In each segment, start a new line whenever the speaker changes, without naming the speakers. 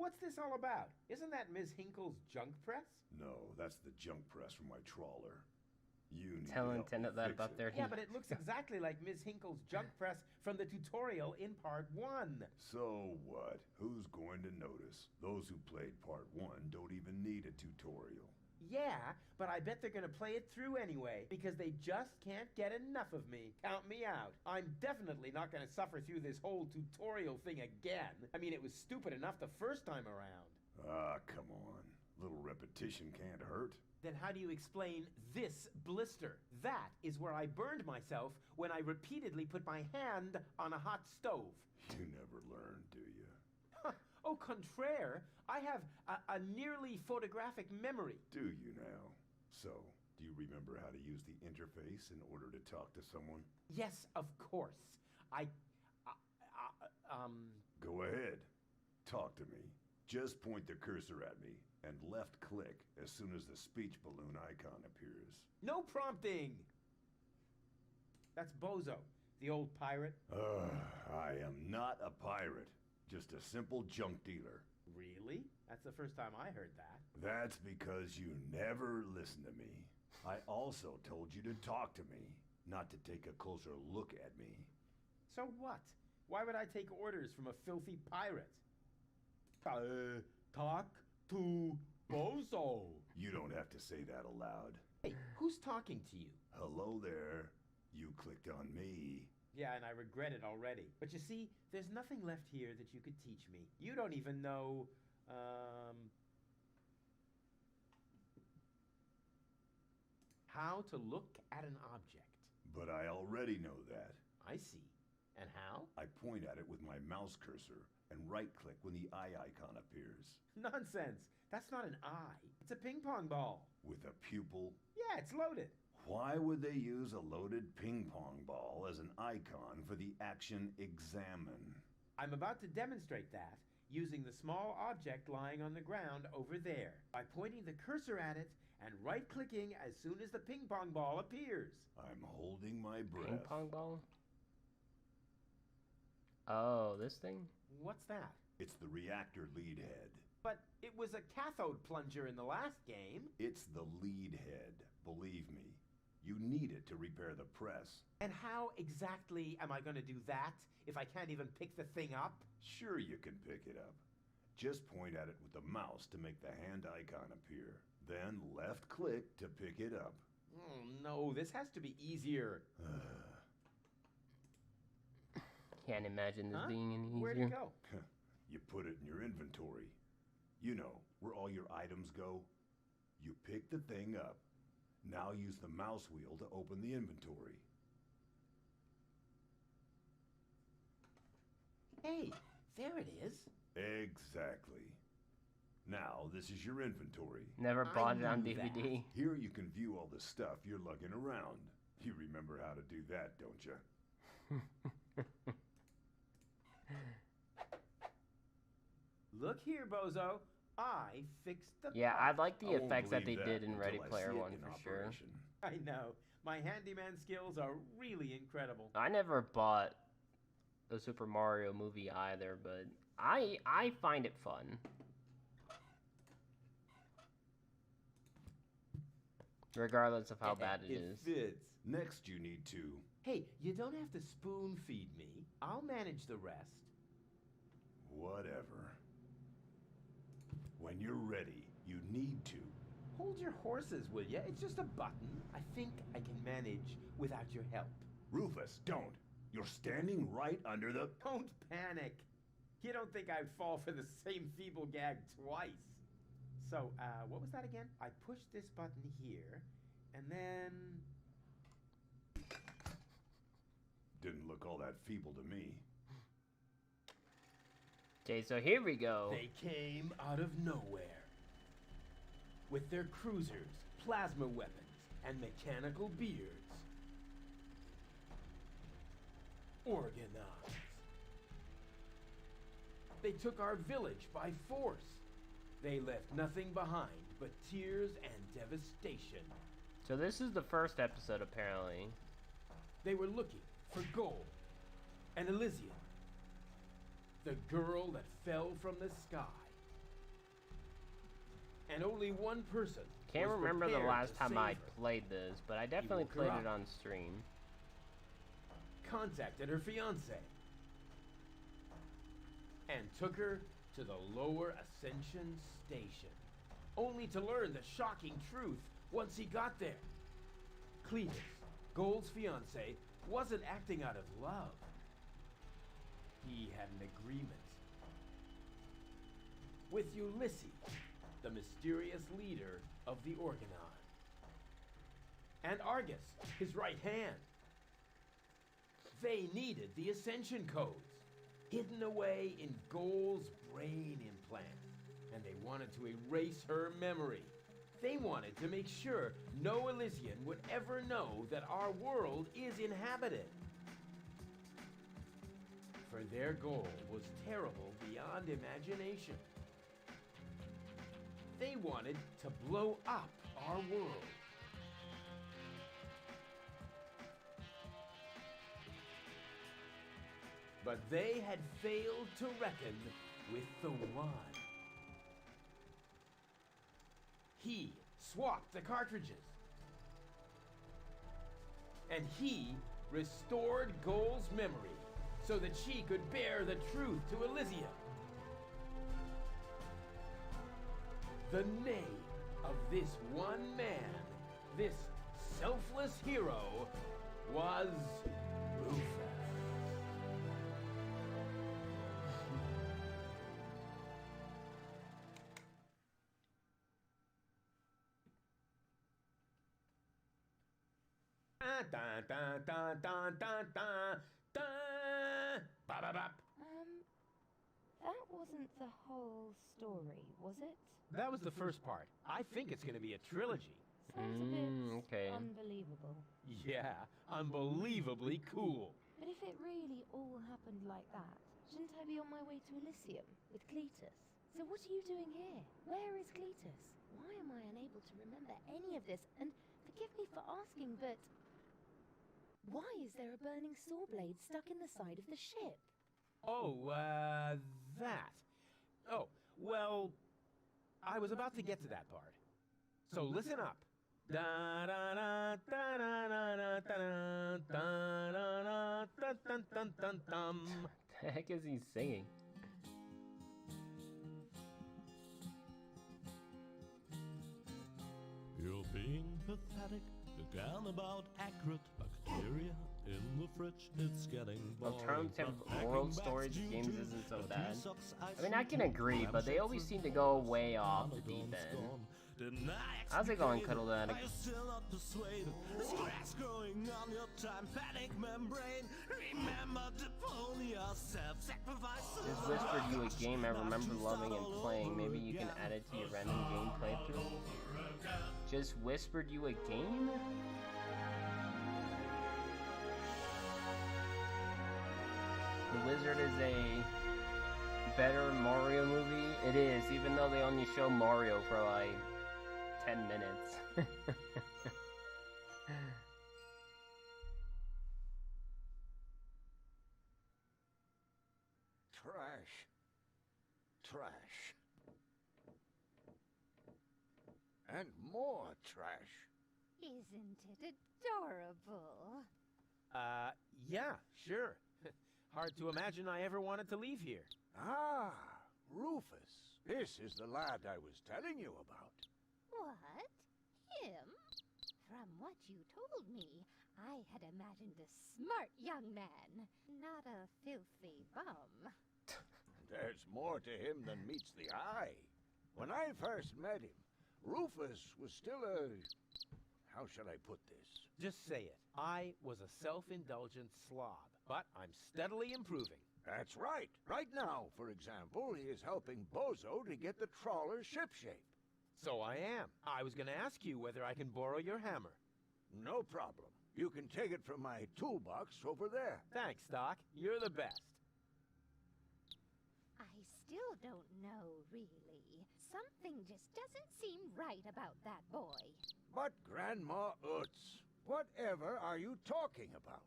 What's this all about? Isn't that Ms. Hinkle's junk press?
No, that's the junk press from my trawler. You need
Tell
to help me
Lieutenant that
fix
about
it.
their
Yeah, but it looks exactly like Ms. Hinkle's junk press from the tutorial in Part 1.
So what? Who's going to notice? Those who played Part 1 don't even need a tutorial.
Yeah, but I bet they're gonna play it through anyway, because they just can't get enough of me. Count me out. I'm definitely not gonna suffer through this whole tutorial thing again. I mean, it was stupid enough the first time around.
Ah, come on. Little repetition can't hurt.
Then how do you explain this blister? That is where I burned myself when I repeatedly put my hand on a hot stove.
You never learn, do you?
Au contraire, I have a nearly photographic memory.
Do you now? So, do you remember how to use the interface in order to talk to someone?
Yes, of course.
Go ahead. Talk to me. Just point the cursor at me and left click as soon as the speech balloon icon appears.
No prompting! That's Bozo, the old pirate.
I am not a pirate. Just a simple junk dealer.
Really? That's the first time I heard that.
That's because you never listen to me. I also told you to talk to me, not to take a closer look at me.
So what? Why would I take orders from a filthy pirate? Talk to Bozo.
You don't have to say that aloud.
Hey, who's talking to you?
Hello there. You clicked on me.
Yeah, and I regret it already. But you see, there's nothing left here that you could teach me. You don't even know, how to look at an object.
But I already know that.
I see. And how?
I point at it with my mouse cursor and right-click when the eye icon appears.
Nonsense. That's not an eye. It's a ping pong ball.
With a pupil?
Yeah, it's loaded.
Why would they use a loaded ping pong ball as an icon for the action examine?
I'm about to demonstrate that using the small object lying on the ground over there by pointing the cursor at it and right-clicking as soon as the ping pong ball appears.
I'm holding my breath.
ping pong ball? Oh, this thing?
What's that?
It's the reactor lead head.
But it was a cathode plunger in the last game.
It's the lead head, believe me. You need it to repair the press.
And how exactly am I going to do that if I can't even pick the thing up?
Sure you can pick it up. Just point at it with the mouse to make the hand icon appear. Then left click to pick it up.
Oh no, this has to be easier.
Can't imagine this being any easier.
Where'd it go?
You put it in your inventory. You know, where all your items go. You pick the thing up. Now use the mouse wheel to open the inventory.
Hey, there it is.
Exactly. Now, this is your inventory.
Never bought it on
knew that.
DVD.
Here you can view all the stuff you're lugging around. You remember how to do that, don't you?
Look here, Bozo. I fixed the
Yeah, I like the
I won't
effects that they
believe
did in
until
Ready
I
Player
see it
One
in
for sure.
operation.
I know. My handyman skills are really incredible.
I never bought the Super Mario movie either, but I find it fun. Regardless of how bad it is.
fits.
Next, you need to...
Hey, you don't have to spoon feed me. I'll manage the rest.
Whatever. When you're ready, you need to...
Hold your horses, will ya? It's just a button. I think I can manage without your help.
Rufus, don't! You're standing right under the...
Don't panic. You don't think I'd fall for the same feeble gag twice. So, what was that again? I push this button here, and then...
Didn't look all that feeble to me.
Okay, so here we go.
They came out of nowhere. With their cruisers, plasma weapons, and mechanical beards. Organized. They took our village by force. They left nothing behind but tears and devastation.
So this is the first episode, apparently.
They were looking for gold and Elysium, the girl that fell from the sky. And only one person
Can't
was
remember the
prepared
last
to
time
save
I
her.
played this, but I definitely
woke her
played
up.
it on stream.
Contacted her fiance and took her to the lower Ascension Station, only to learn the shocking truth once he got there. Cletus, Gold's fiance, wasn't acting out of love. He had an agreement with Ulysses, the mysterious leader of the Organon, and Argus, his right hand. They needed the Ascension codes, hidden away in Gold's brain implant, and they wanted to erase her memory. They wanted to make sure no Elysian would ever know that our world is inhabited. For their goal was terrible beyond imagination. They wanted to blow up our world. But they had failed to reckon with the One. He swapped the cartridges. And he restored Goal's memory so that she could bear the truth to Elysia. The name of this one man, this selfless hero, was Rufus. Dun, dun, dun, dun, dun, dun, dun. Ba-ba-bop.
That wasn't the whole story, was it?
That was the first part. I think it's going to be a trilogy.
Sounds a bit
Okay.
unbelievable.
Yeah, unbelievably cool.
But if it really all happened like that, shouldn't I be on my way to Elysium with Cletus? So what are you doing here? Where is Cletus? Why am I unable to remember any of this? And forgive me for asking, but why is there a burning saw blade stuck in the side of the ship?
Oh, that. Oh, well, I was about to get to that part. So listen up. Da da da da da da da da da da dun dun dun dun.
The heck is he singing?
You're being pathetic, again about accurate bacteria in the fridge. It's getting boring.
Alternative
but
world
hacking
storage
back's
games
due
isn't so
to.
bad.
Sucks
I mean, I can agree, but they always seem to go way off the deep end. How's it going, Cuddle Daddy?
Are you still not persuaded? There's grass growing on your tympanic membrane. Remember Deponia, self-sacrifice.
Just whispered you a game I remember loving and playing. Maybe you can add it to your random game playthrough. Just whispered you a game? The Wizard is a better Mario movie. It is, even though they only show Mario for like 10 minutes.
Trash. Trash. And more trash.
Isn't it adorable?
Yeah, sure. Hard to imagine I ever wanted to leave here.
Ah, Rufus. This is the lad I was telling you about.
What? Him? From what you told me, I had imagined a smart young man, not a filthy bum.
There's more to him than meets the eye. When I first met him, Rufus was still a... How shall I put this?
Just say it. I was a self-indulgent slob, but I'm steadily improving.
That's right. Right now, for example, he is helping Bozo to get the trawler shipshape.
So I am. I was going to ask you whether I can borrow your hammer.
No problem. You can take it from my toolbox over there.
Thanks, Doc. You're the best.
I still don't know, really. Something just doesn't seem right about that boy.
But Grandma Utz, whatever are you talking about?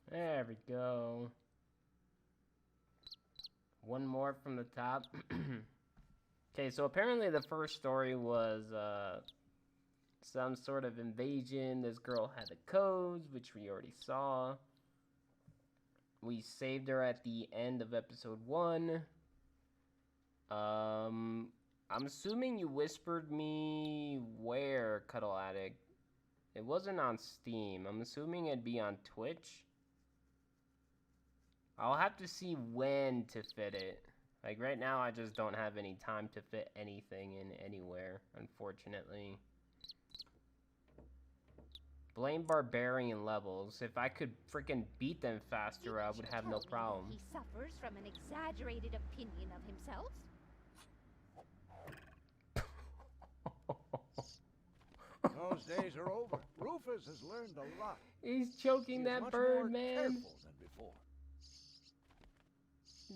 There we go. One more from the top. Okay, so apparently the first story was some sort of invasion. This girl had the codes, which we already saw. We saved her at the end of episode 1. I'm assuming you whispered me where, Cuddle Addict. It wasn't on Steam. I'm assuming it'd be on Twitch. I'll have to see when to fit it. Like, right now, I just don't have any time to fit anything in anywhere, unfortunately. Blame Barbarian levels. If I could freaking beat them faster, I would have no problem.
He suffers from an exaggerated opinion of himself.
Those days are over. Rufus has learned a lot.
He's choking that bird, man.
Careful than before.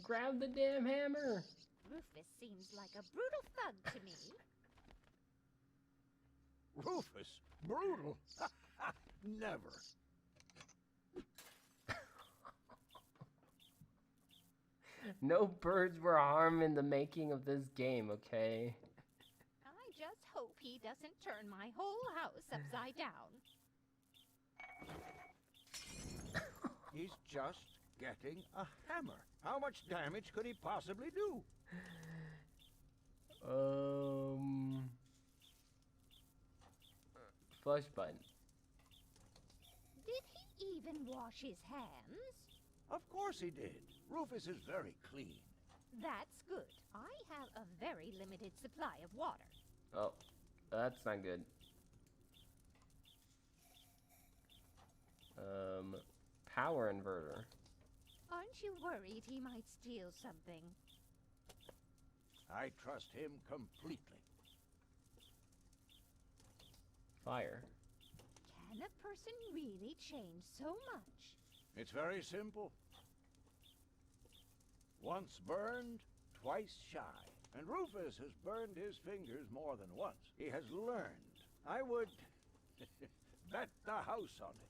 Grab the damn hammer.
Rufus seems like a brutal thug to me.
Rufus? Brutal? Never.
No birds were harmed in the making of this game, okay?
I just hope he doesn't turn my whole house upside down.
He's just getting a hammer. How much damage could he possibly do?
Flush button.
Did he even wash his hands?
Of course he did. Rufus is very clean.
That's good. I have a very limited supply of water.
Oh, that's not good. Power inverter.
Aren't you worried he might steal something?
I trust him completely.
Fire.
Can a person really change so much?
It's very simple. Once burned, twice shy. And Rufus has burned his fingers more than once. He has learned. I would bet the house on it.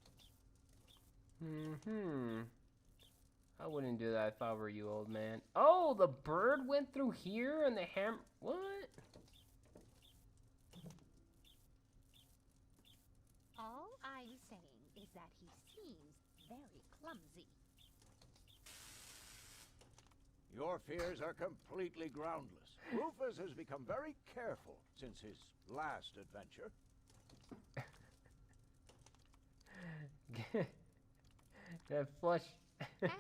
I wouldn't do that if I were you, old man. Oh, the bird went through here and the ham... What?
All I'm saying is that he seems very clumsy.
Your fears are completely groundless. Rufus has become very careful since his last adventure.
That flush...
And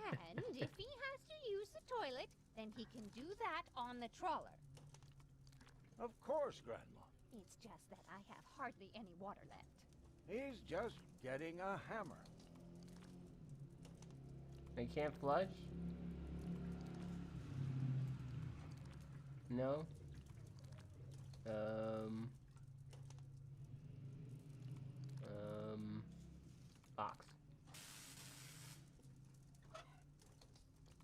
if he has to use the toilet, then he can do that on the trawler.
Of course, Grandma.
It's just that I have hardly any water left.
He's just getting a hammer.
I can't flush? No? Box.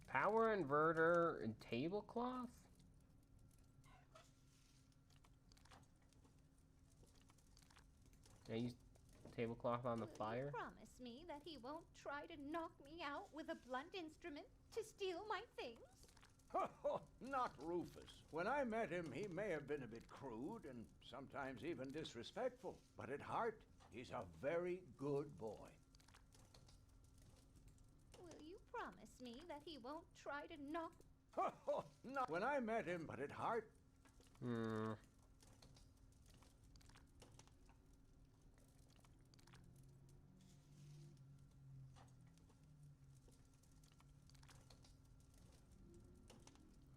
Power inverter and tablecloth? Can I use tablecloth on the
Will
fire?
you promise me that he won't try to knock me out with a blunt instrument to steal my things?
Not Rufus. When I met him, he may have been a bit crude and sometimes even disrespectful. But at heart, he's a very good boy.
Will you promise me that he won't try to knock...
Not when I met him, but at heart...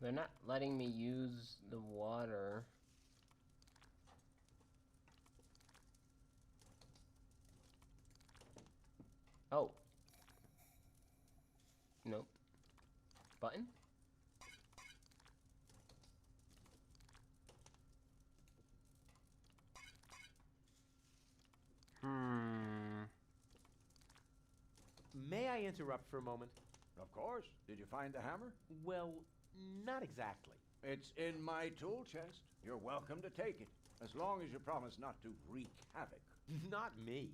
They're not letting me use the water. Oh. Nope. Button?
May I interrupt for a moment?
Of course. Did you find the hammer?
Well, not exactly.
It's in my tool chest. You're welcome to take it, as long as you promise not to wreak havoc.
Not me.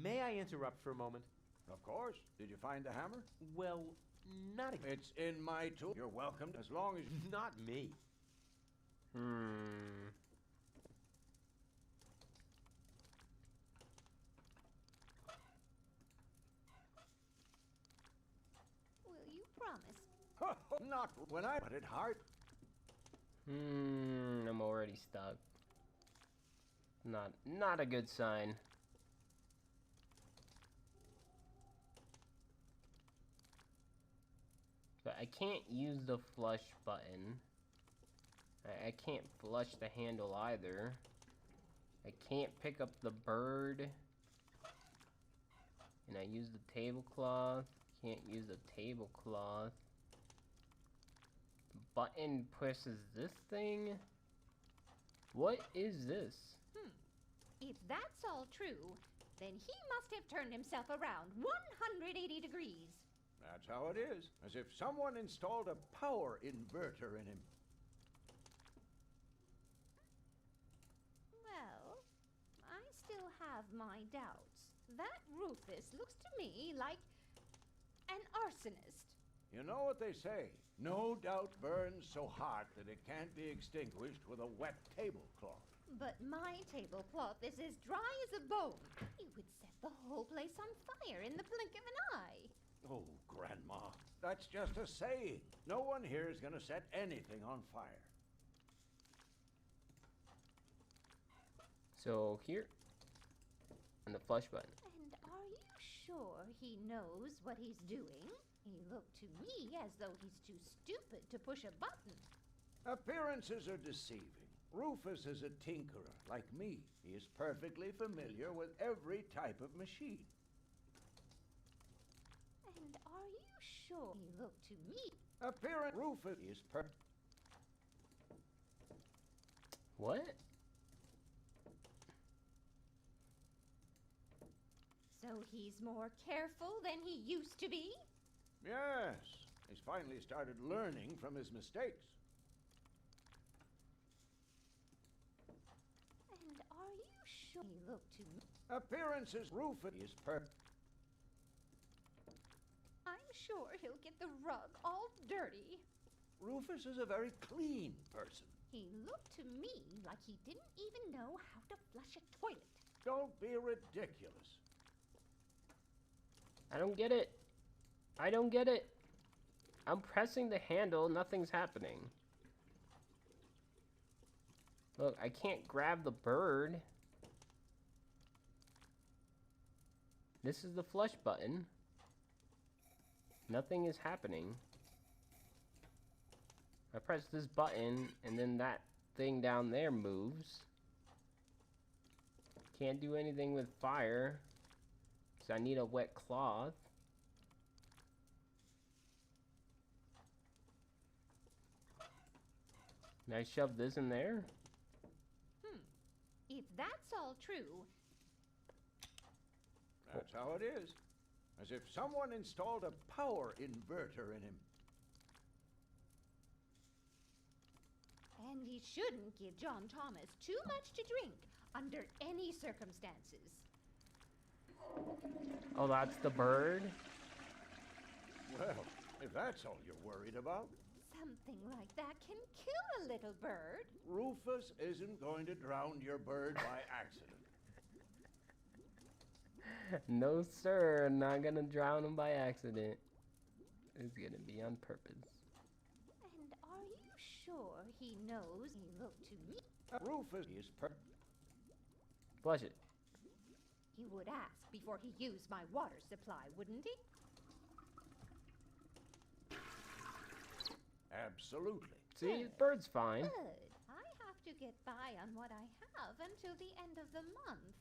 May I interrupt for a moment?
Of course. Did you find the hammer?
Well, Not again.
It's in my tool. You're welcome as long as
Not me.
Will you promise?
not when I put it hard.
I'm already stuck. Not a good sign. But I can't use the flush button. I can't flush the handle either. I can't pick up the bird. And I use the tablecloth. Can't use the tablecloth. The button pushes this thing. What is this?
If that's all true, then he must have turned himself around 180 degrees.
That's how it is. As if someone installed a power inverter in him.
Well, I still have my doubts. That Rufus looks to me like an arsonist.
You know what they say? No doubt burns so hot that it can't be extinguished with a wet tablecloth.
But my tablecloth is as dry as a bone. It would set the whole place on fire in the blink of an eye.
Oh, Grandma, that's just a saying. No one here is going to set anything on fire.
So here, and the flush button.
And are you sure he knows what he's doing? He looked to me as though he's too stupid to push a button.
Appearances are deceiving. Rufus is a tinkerer, like me. He is perfectly familiar with every type of machine.
And are you sure he looked to me?
Rufus is
What?
So he's more careful than he used to be?
Yes, he's finally started learning from his mistakes.
And are you sure he looked to me?
Appearances, Rufus is
I'm sure he'll get the rug all dirty.
Rufus is a very clean person.
He looked to me like he didn't even know how to flush a toilet.
Don't be ridiculous.
I don't get it. I don't get it. I'm pressing the handle, nothing's happening. Look, I can't grab the bird. This is the flush button. Nothing is happening. I press this button, and then that thing down there moves. Can't do anything with fire, because I need a wet cloth. Can I shove this in there?
If that's all true,
That's how it is. As if someone installed a power inverter in him.
and he shouldn't give John Thomas too much to drink under any circumstances.
Oh, that's the bird?
Well, if that's all you're worried about,
Something like that can kill a little bird.
Rufus isn't going to drown your bird by accident.
No, sir. Not gonna drown him by accident. It's gonna be on purpose.
And are you sure he knows he looked to me?
Rufus is
Flush it.
He would ask before he used my water supply, wouldn't he?
Absolutely.
See, the bird's fine.
Good. I have to get by on what I have until the end of the month.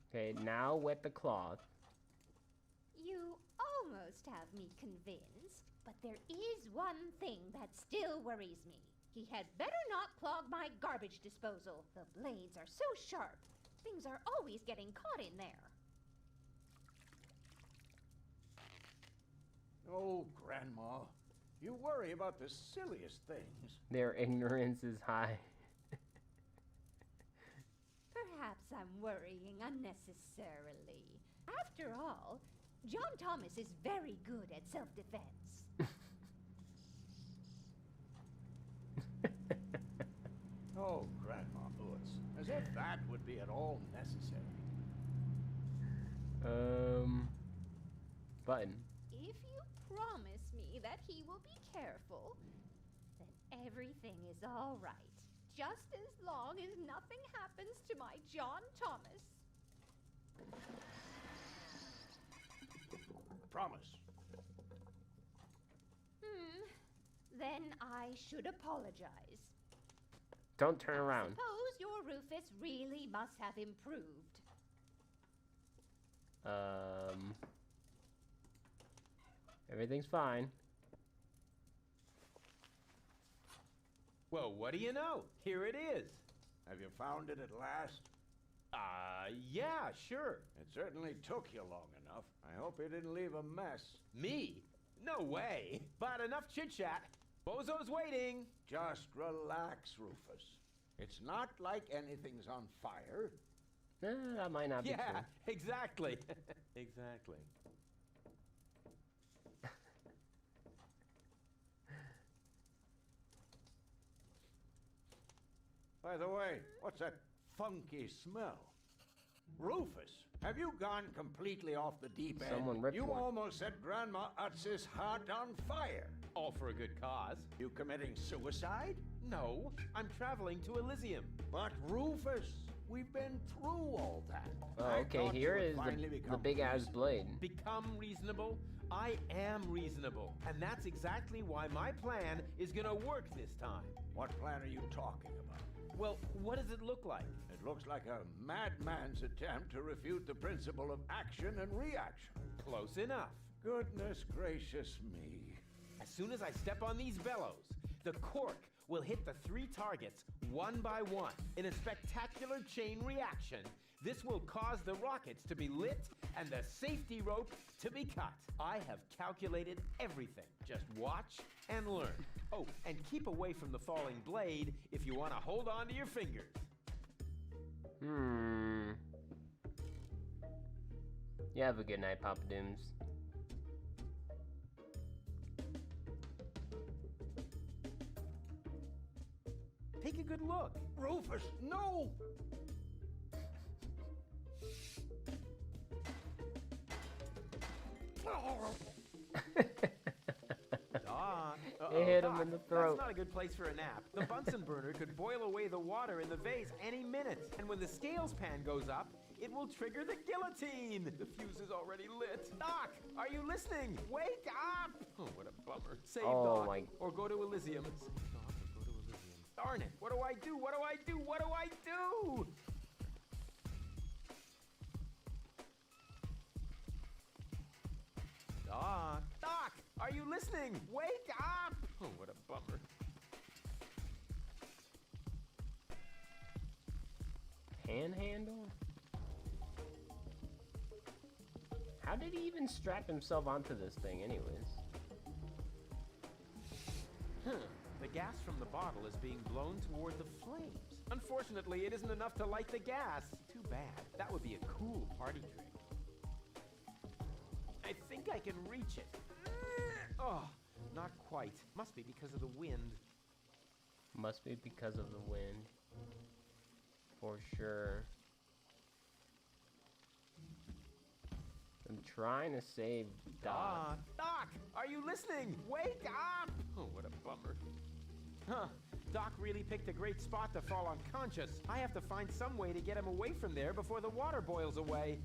Okay, now wet the cloth.
You almost have me convinced, but there is one thing that still worries me. He had better not clog my garbage disposal. The blades are so sharp. Things are always getting caught in there.
Oh, Grandma, you worry about the silliest things.
Their ignorance is high.
Perhaps I'm worrying unnecessarily. After all, John Thomas is very good at self-defense.
Oh, Grandma Utz. As if that would be at all necessary.
Button.
If you promise me that he will be careful, then everything is all right. Just as long as nothing happens to my John Thomas.
Promise.
Then I should apologize.
Don't turn around.
Suppose your Rufus really must have improved.
Everything's fine.
Well, what do you know? Here it is.
Have you found it at last?
Yeah, sure.
It certainly took you long enough. I hope you didn't leave a mess.
Me? No way. But enough chit-chat. Bozo's waiting.
Just relax, Rufus. It's not like anything's on fire.
That might not be
Yeah,
true.
exactly. Exactly.
By the way, what's that funky smell? Rufus, have you gone completely off the deep end?
Someone ripped
You
one.
almost set Grandma Utz's heart on fire.
All for a good cause.
You committing suicide?
No, I'm traveling to Elysium.
But Rufus, we've been through all that.
Oh,
I
okay,
thought you
here
would
is
finally
the
become
big-ass
reasonable.
blade.
Become reasonable? I am reasonable. And that's exactly why my plan is gonna work this time.
What plan are you talking about?
Well, what does it look like?
It looks like a madman's attempt to refute the principle of action and reaction.
Close enough.
Goodness gracious me.
As soon as I step on these bellows, the cork will hit the 3 targets one by one. In a spectacular chain reaction, this will cause the rockets to be lit and the safety rope to be cut. I have calculated everything. Just watch and learn. Oh, and keep away from the falling blade if you want to hold on to your fingers.
You have a good night, Papa Dooms.
Take a good look.
Rufus, no!
Doc.
It hit him
Doc,
in the throat.
That's not a good place for a nap. The Bunsen burner could boil away the water in the vase any minute. And when the scales pan goes up, it will trigger the guillotine. The fuse is already lit. Doc, are you listening? Wake up! Oh, what a bummer. Save
Oh,
Doc
my-
or go to Elysium. Save Doc or go to Elysium. Darn it. What do I do? What do I do? What do I do? Doc. Doc, are you listening? Wake up! Oh, what a bummer.
Panhandle? How did he even strap himself onto this thing anyways?
The gas from the bottle is being blown toward the flames. Unfortunately, it isn't enough to light the gas. Too bad. That would be a cool party trick. I think I can reach it. Oh, not quite. Must be because of the wind.
Must be because of the wind. For sure. I'm trying to save Doc.
Doc, are you listening? Wake up! Oh, what a bummer. Huh. Doc really picked a great spot to fall unconscious. I have to find some way to get him away from there before the water boils away.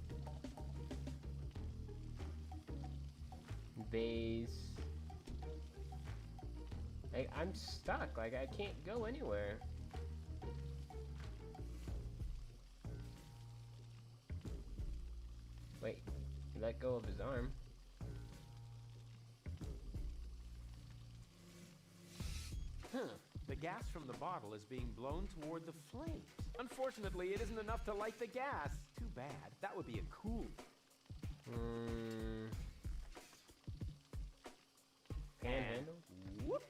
Base. Like, I'm stuck. Like, I can't go anywhere. Wait, he let go of his arm.
The gas from the bottle is being blown toward the flames. Unfortunately, it isn't enough to light the gas. Too bad. That would be a cool.
Panhandle?
Whoop!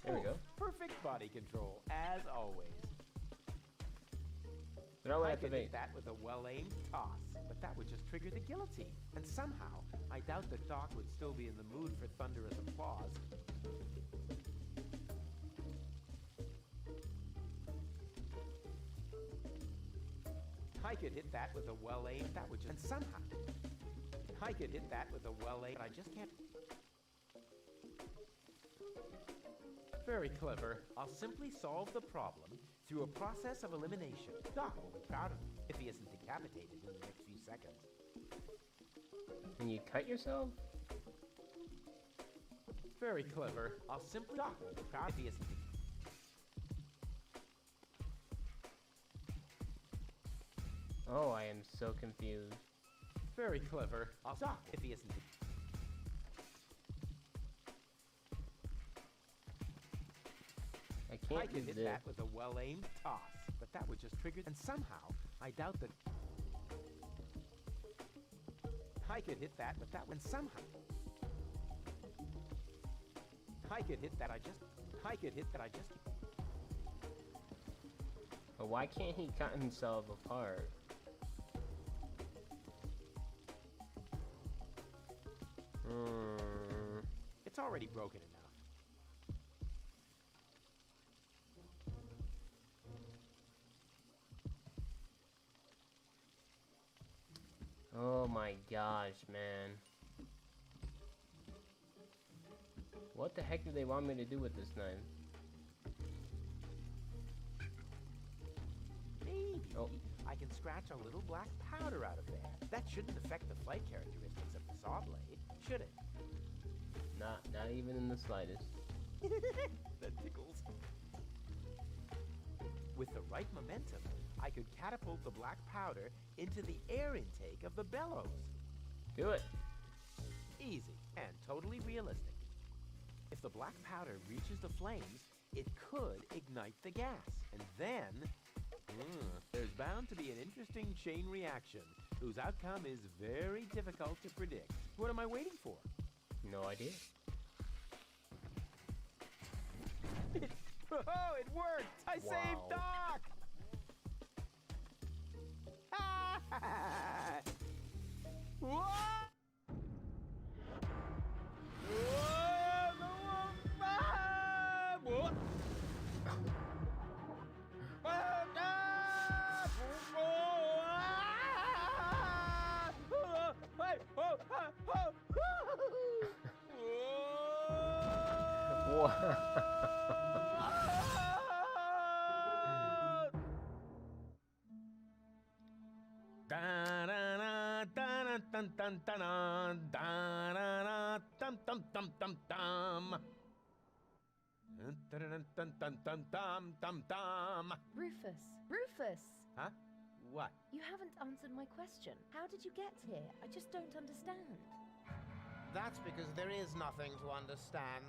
There we go.
Perfect body control, as always.
Throw it
I
at the
could
bait.
hit that with a well-aimed toss, but that would just trigger the guillotine. And somehow, I doubt that Doc would still be in the mood for thunderous applause. I could hit that with a well-aimed, that would just, and somehow, I could hit that with a well-aimed, but I just can't. Very clever. I'll simply solve the problem through a process of elimination. Doc will be proud of me if he isn't decapitated in the next few seconds.
Can you cut yourself?
Very clever. I'll simply Doc will be proud if he isn't.
Oh, I am so confused.
Very clever. I'll Doc if he isn't.
I
I
can't
could
do
hit
this.
that with a well-aimed toss, but that would just trigger. And somehow, I doubt that. I could hit that, but that one somehow. I could hit that. I could hit that.
But why can't he cut himself apart?
It's already broken enough.
Oh my gosh, man. What the heck do they want me to do with this knife?
Maybe
Oh.
I can scratch a little black powder out of there. That shouldn't affect the flight characteristics of the saw blade, should it?
Not even in the slightest.
That tickles. With the right momentum, I could catapult the black powder into the air intake of the bellows.
Do it.
Easy and totally realistic. If the black powder reaches the flames, it could ignite the gas. And then, there's bound to be an interesting chain reaction whose outcome is very difficult to predict. What am I waiting for?
No idea.
Oh, it worked! I saved Doc! What?
Rufus! Rufus!
Huh? What?
You haven't answered my question. How did you get here? I just don't understand.
That's because there is nothing to understand.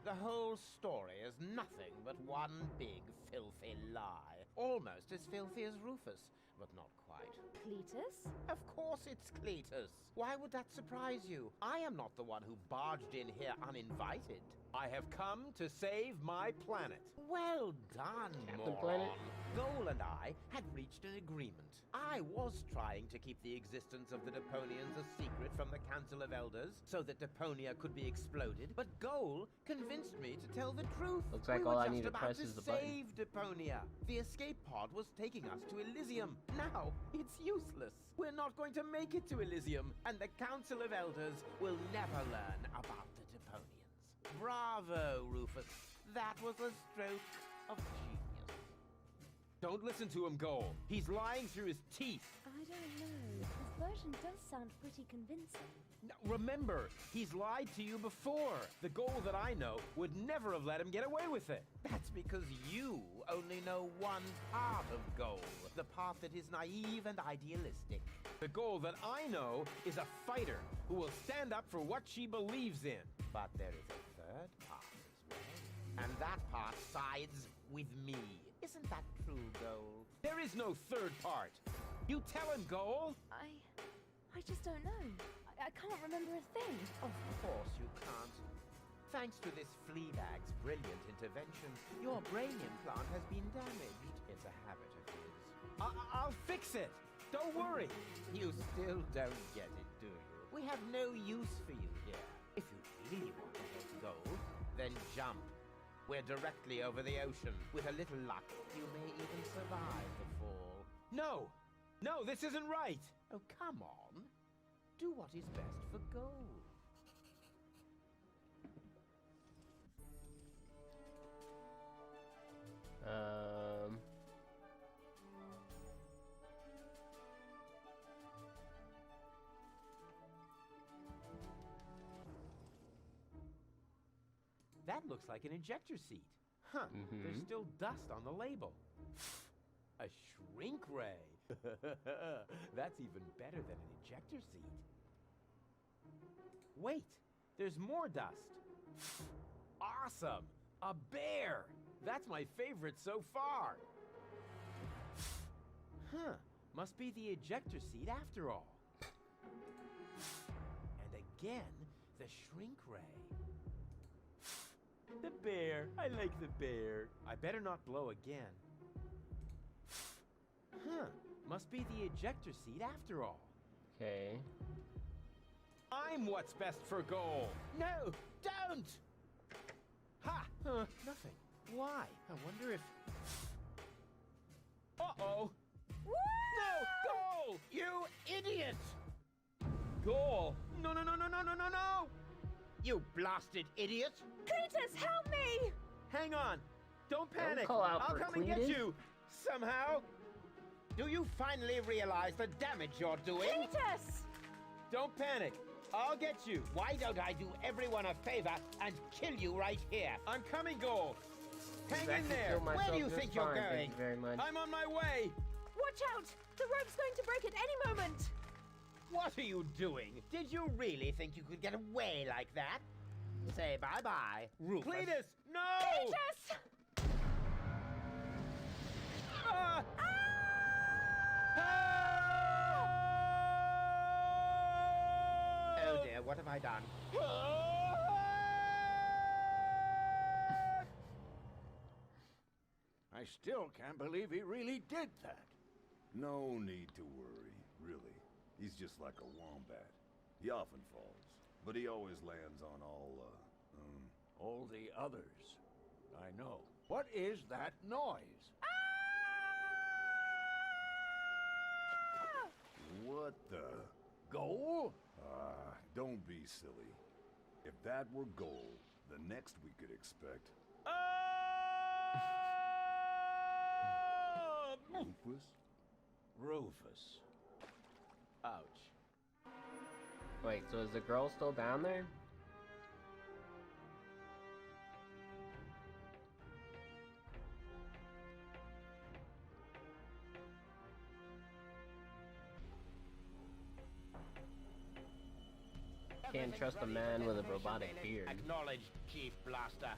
The whole story is nothing but one big filthy lie. Almost as filthy as Rufus, but not quite.
Cletus?
Of course it's Cletus. Why would that surprise you? I am not the one who barged in here uninvited. I have come to save my planet. Well done,
Captain
moron.
Planet?
Goal and I had reached an agreement. I was trying to keep the existence of the Deponians a secret from the Council of Elders so that Deponia could be exploded, but Goal convinced me to tell the truth.
Looks like
we
all
were
I
just
need to
about
press
to
is the button.
save Deponia. The escape pod was taking us to Elysium. Now, it's useless. We're not going to make it to Elysium, and the Council of Elders will never learn about the Deponians. Bravo, Rufus. That was a stroke of genius. Don't listen to him, Goal. He's lying through his teeth.
I don't know. His version does sound pretty convincing.
Now, remember, he's lied to you before. The Goal that I know would never have let him get away with it. That's because you only know one part of Goal, the part that is naive and idealistic. The Goal that I know is a fighter who will stand up for what she believes in. But there is a third part as well. And that part sides with me. Isn't that true, Goal? There is no third part. You tell him, Goal.
I just don't know. I can't remember a thing.
Of course you can't. Thanks to this Fleabag's brilliant intervention, your brain implant has been damaged. It's a habit of his. I'll fix it. Don't worry. You still don't get it, do you? We have no use for you here. If you really want to get gold, then jump. We're directly over the ocean. With a little luck, you may even survive the fall. No! No, this isn't right! Oh, come on. Do what is best for gold. That looks like an ejector seat. Huh, there's still dust on the label. A shrink ray. That's even better than an ejector seat. Wait, there's more dust. Awesome! A bear! That's my favorite so far. Huh, must be the ejector seat after all. And again, the shrink ray. The bear. I like the bear. I better not blow again. Huh. Must be the ejector seat after all.
Okay.
I'm what's best for goal. No, don't! Ha! Nothing. Why? I wonder if... Uh-oh! No! Goal! You idiot! Goal? No, no, no, no, no, no, no, no! You blasted idiot!
Cletus, help me!
Hang on. Don't panic.
call out
I'll
for
come and get
Cletus.
you. Somehow. Do you finally realize the damage you're doing?
Cletus!
Don't panic. I'll get you. Why don't I do everyone a favor and kill you right here? I'm coming, Goal. Hang in there. Where do you think you're going?
Thank you very much.
I'm on my way.
Watch out! The rope's going to break at any moment!
What are you doing? Did you really think you could get away like that? Say bye-bye, Rufus. Cletus, no!
Cletus!
Ah! Oh dear, what have I done?
I still can't believe he really did that.
No need to worry, really. He's just like a wombat. He often falls, but he always lands on
All the others. I know. What is that noise?
What the?
Goal?
Don't be silly. If that were gold, the next we could expect... Rufus?
Rufus.
Ouch.
Wait, so is the girl still down there? Can't trust a man with a robotic beard.
Acknowledged, Chief Blaster.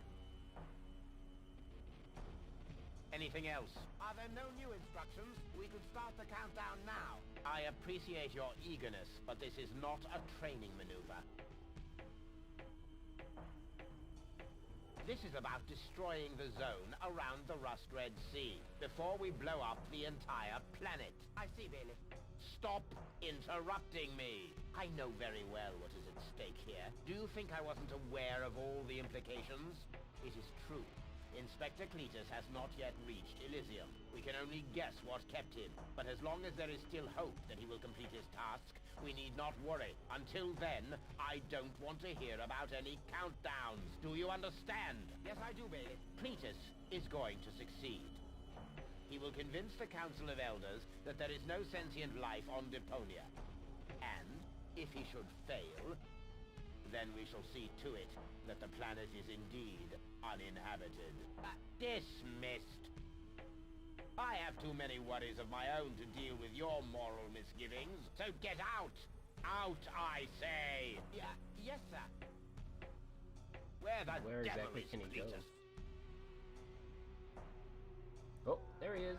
Anything else? Are there no new instructions? We could start the countdown now. I appreciate your eagerness, but this is not a training maneuver. This is about destroying the zone around the Rust Red Sea before we blow up the entire planet. I see, Bailey. Stop interrupting me. I know very well what is at stake here. Do you think I wasn't aware of all the implications? It is true. Inspector Cletus has not yet reached Elysium. We can only guess what kept him, but as long as there is still hope that he will complete his task, we need not worry. Until then, I don't want to hear about any countdowns. Do you understand? Yes, I do, Bailey. Cletus is going to succeed. He will convince the Council of Elders that there is no sentient life on Deponia. And, if he should fail, then we shall see to it that the planet is indeed uninhabited. Dismissed. I have too many worries of my own to deal with your moral misgivings, so get out! Out, I say! Yes, sir. Where the
Where
devil
exactly
is
can he go?
Cletus?
Oh, there he is.